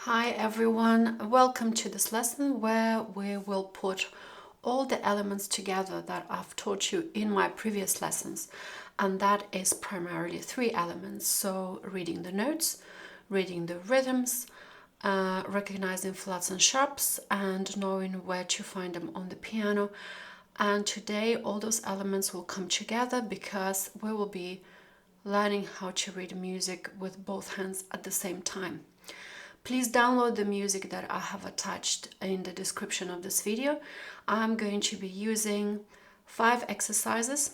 Hi everyone, welcome to this lesson where we will put all the elements together that I've taught you in my previous lessons, and that is primarily three elements. So reading the notes, reading the rhythms, recognizing flats and sharps, and knowing where to find them on the piano. And today all those elements will come together because we will be learning how to read music with both hands at the same time. Please download the music that I have attached in the description of this video. I'm going to be using 5 exercises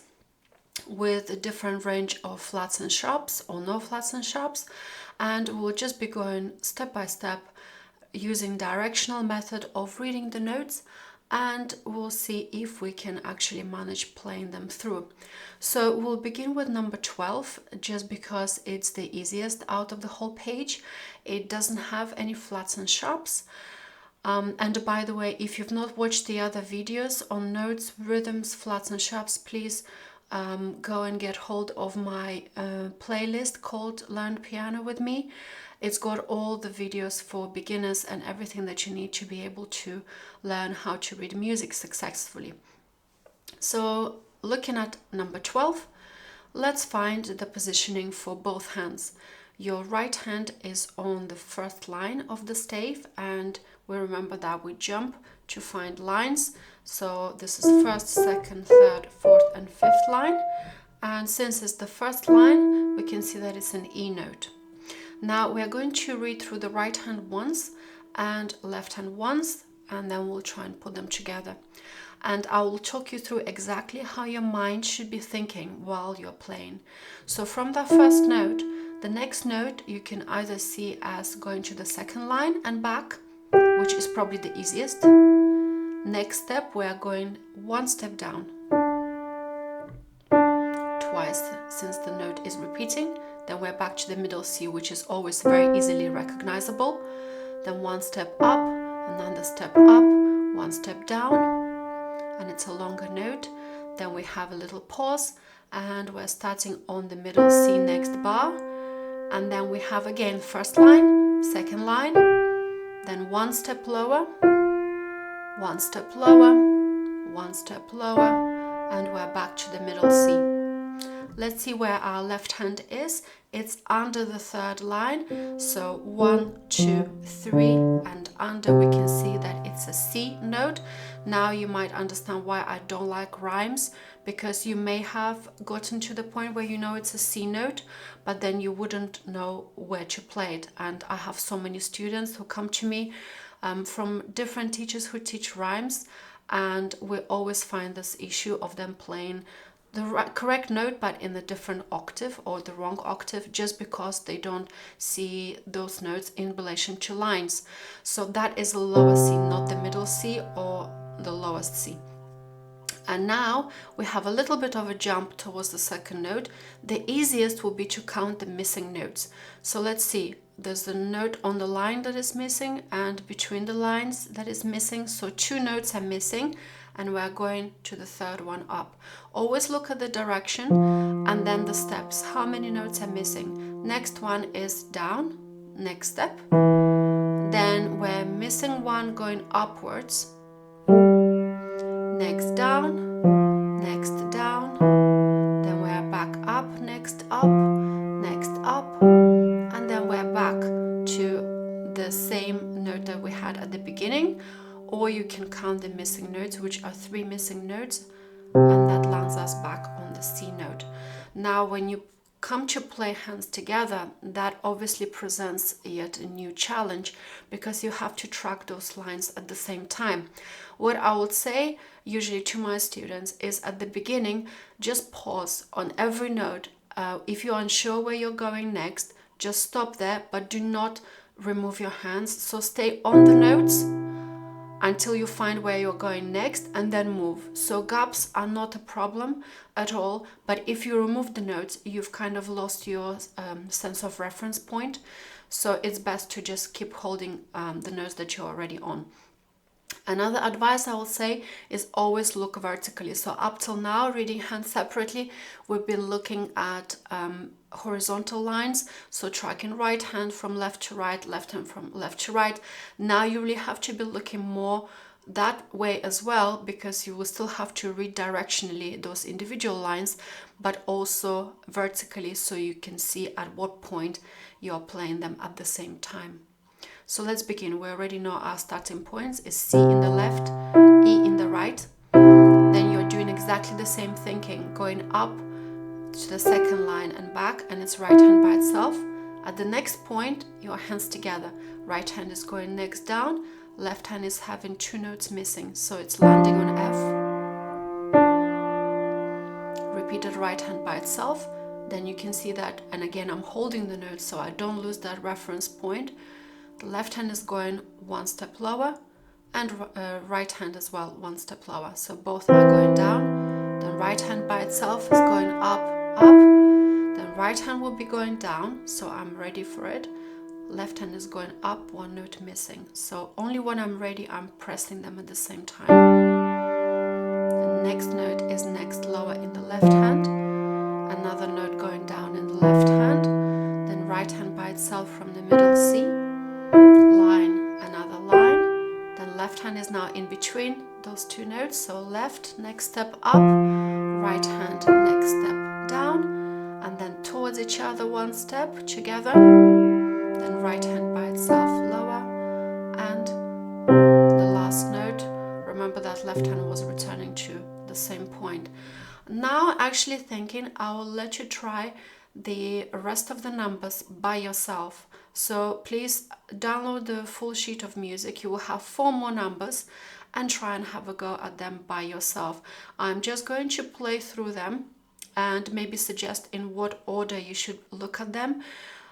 with a different range of flats and sharps or no flats and sharps, and we'll just be going step by step using directional method of reading the notes, and we'll see if we can actually manage playing them through. So we'll begin with number 12 just because it's the easiest out of the whole page. It doesn't have any flats and sharps. And by the way, if you've not watched the other videos on notes, rhythms, flats and sharps, please go and get hold of my playlist called Learn Piano with Me. It's got all the videos for beginners and everything that you need to be able to learn how to read music successfully. So looking at number 12, let's find the positioning for both hands. Your right hand is on the first line of the stave, and we remember that we jump to find lines. So this is first, second, third, fourth and fifth line. And since it's the first line, we can see that it's an E note. Now we are going to read through the right hand once and left hand once, and then we'll try and put them together. And I will talk you through exactly how your mind should be thinking while you're playing. So from that first note, the next note you can either see as going to the second line and back, which is probably the easiest. Next step, we are going one step down, twice since the note is repeating. Then we're back to the middle C, which is always very easily recognizable. Then one step up, another step up, one step down, and it's a longer note. Then we have a little pause, and we're starting on the middle C next bar. And then we have again first line, second line, then one step lower, one step lower, one step lower, and we're back to the middle C. Let's see where our left hand is. It's under the third line. So 1, 2, 3, and under we can see that it's a C note. Now you might understand why I don't like rhymes, because you may have gotten to the point where you know it's a C note, but then you wouldn't know where to play it. And I have so many students who come to me from different teachers who teach rhymes, and we always find this issue of them playing the correct note but in a different octave or the wrong octave, just because they don't see those notes in relation to lines. So that is a lower C, not the middle C or the lowest C. And now we have a little bit of a jump towards the second note. The easiest will be to count the missing notes. So let's see, there's a note on the line that is missing and between the lines that is missing. So 2 notes are missing, and we're going to the third one up. Always look at the direction and then the steps. How many notes are missing? Next one is down, next step. Then we're missing one going upwards. Next down, next down. Then we're back up, next up, and then we're back to the same note that we had at the beginning. Or you can count the missing notes, which are 3 missing notes, and that lands us back on the C note. Now when you come to play hands together, that obviously presents yet a new challenge, because you have to track those lines at the same time. What I would say usually to my students is, at the beginning, just pause on every note. If you're unsure where you're going next, just stop there, but do not remove your hands. So stay on the notes until you find where you're going next, and then move. So gaps are not a problem at all, but if you remove the notes, you've kind of lost your sense of reference point. So it's best to just keep holding the notes that you're already on. Another advice I will say is always look vertically. So up till now, reading hands separately, we've been looking at horizontal lines. So tracking right hand from left to right, left hand from left to right. Now you really have to be looking more that way as well, because you will still have to read directionally those individual lines, but also vertically, so you can see at what point you're playing them at the same time. So let's begin. We already know our starting points is C in the left, E in the right. Then you're doing exactly the same thinking, going up to the second line and back, and it's right hand by itself. At the next point, your hands together. Right hand is going next down, left hand is having 2 notes missing, so it's landing on F. Repeated right hand by itself. Then you can see that, and again I'm holding the note so I don't lose that reference point. The left hand is going 1 step lower, and right hand as well 1 step lower. So both are going down. Then right hand by itself is going up, up. Then right hand will be going down, so I'm ready for it. Left hand is going up, 1 note missing. So only when I'm ready, I'm pressing them at the same time. The next note is next lower in the left hand. Another note going down in the left hand. Then right hand by itself from the middle C. Line, another line. Then left hand is now in between those 2 notes. So left, next step up. Right hand, next step down. And then towards each other 1 step together. Then right hand by itself lower, and the last note, remember that left hand was returning to the same point. Now actually thinking I will let you try the rest of the numbers by yourself. So please download the full sheet of music. You will have 4 more numbers, and try and have a go at them by yourself. I'm just going to play through them and maybe suggest in what order you should look at them.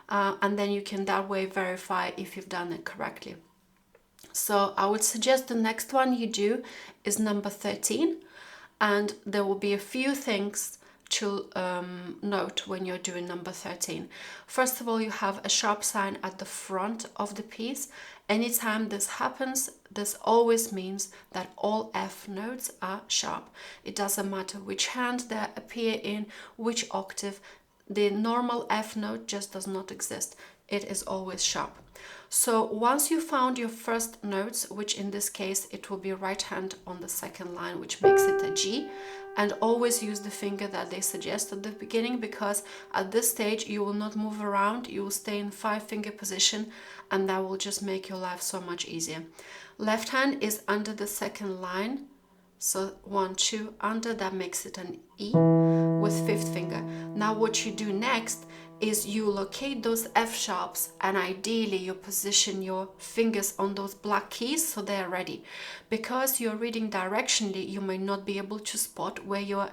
And then you can that way verify if you've done it correctly. So I would suggest the next one you do is number 13, and there will be a few things to note when you're doing number 13. First of all, you have a sharp sign at the front of the piece. Anytime this happens, this always means that all F notes are sharp. It doesn't matter which hand they appear in, which octave. The normal F note just does not exist. It is always sharp. So once you found your first notes, which in this case it will be right hand on the second line, which makes it a G, and always use the finger that they suggest at the beginning, because at this stage you will not move around, you will stay in 5-finger position, and that will just make your life so much easier. Left hand is under the second line, so 1, 2 under, that makes it an E with 5th finger. Now what you do next is you locate those F sharps, and ideally you position your fingers on those black keys so they are ready. Because you're reading directionally, you may not be able to spot where you're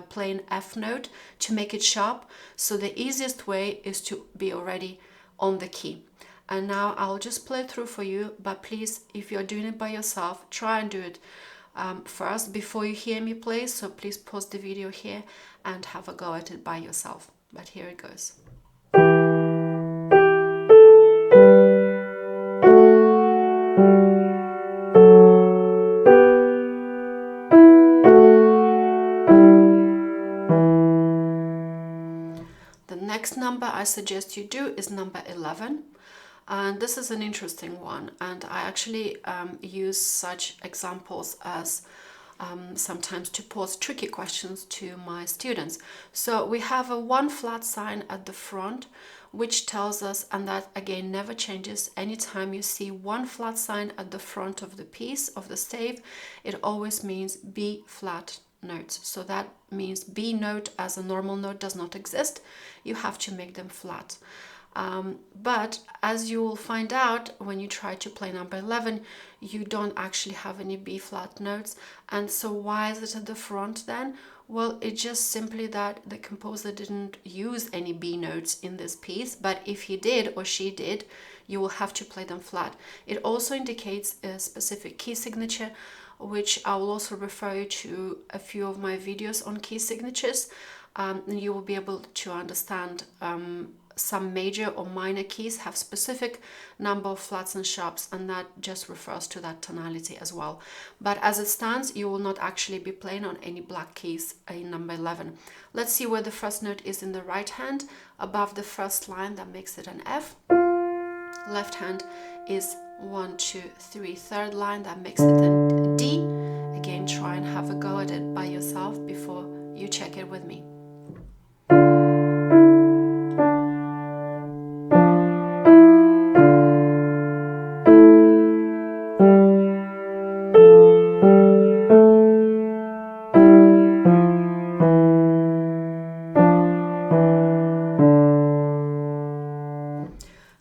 playing F note to make it sharp. So the easiest way is to be already on the key. And now I'll just play through for you, but please, if you're doing it by yourself, try and do it first before you hear me play. So please pause the video here and have a go at it by yourself. But here it goes. The next number I suggest you do is number 11. And this is an interesting one, and I actually use such examples as sometimes to pose tricky questions to my students. So we have a 1 flat sign at the front, which tells us, and that again never changes, anytime you see 1 flat sign at the front of the piece, of the stave, it always means B flat notes. So that means B note as a normal note does not exist. You have to make them flat. But as you will find out when you try to play number 11, you don't actually have any B flat notes. And so why is it at the front then? Well, it's just simply that the composer didn't use any B notes in this piece, but if he did or she did, you will have to play them flat. It also indicates a specific key signature, which I will also refer you to a few of my videos on key signatures, and you will be able to understand some major or minor keys have specific number of flats and sharps, and that just refers to that tonality as well. But as it stands, you will not actually be playing on any black keys in number 11. Let's see where the first note is in the right hand. Above the first line, that makes it an F. Left hand is 1, 2, 3, third line, that makes it a D. Again, try and have a go at it by yourself before you check it with me.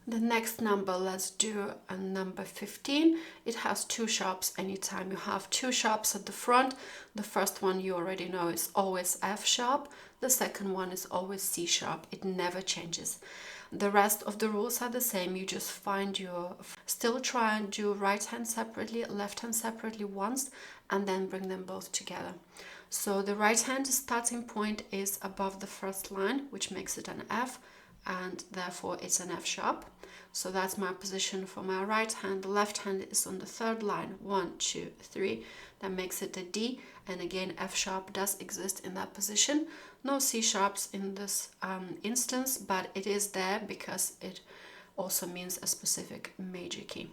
The next number, let's do a number 15. It has 2 sharps. Anytime you have 2 sharps at the front, the first one you already know is always F sharp. The second one is always C sharp. It never changes. The rest of the rules are the same. You just find your... Still try and do right hand separately, left hand separately once, and then bring them both together. So the right hand starting point is above the first line, which makes it an F, and therefore it's an F sharp. So that's my position for my right hand. The left hand is on the third line, 1, 2, 3. That makes it a D, and again F sharp does exist in that position. No C sharps in this instance, but it is there because it also means a specific major key.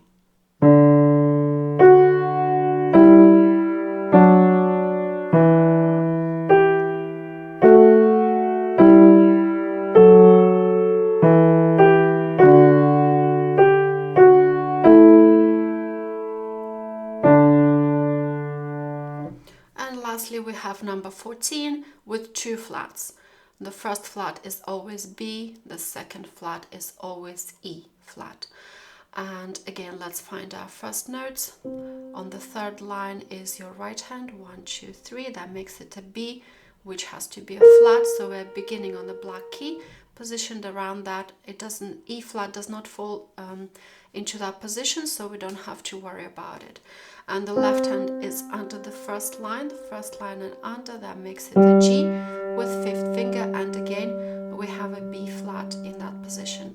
And lastly, we have number 14 with 2 flats. The first flat is always B, the second flat is always E flat. And again, let's find our first notes. On the third line is your right hand, 1, 2, 3. That makes it a B, which has to be a flat. So we're beginning on the black key, positioned around that. It doesn't, E flat does not fall into that position, so we don't have to worry about it. And the left hand is under the first line and under. That makes it a G with 5th finger, and again we have a B flat in that position.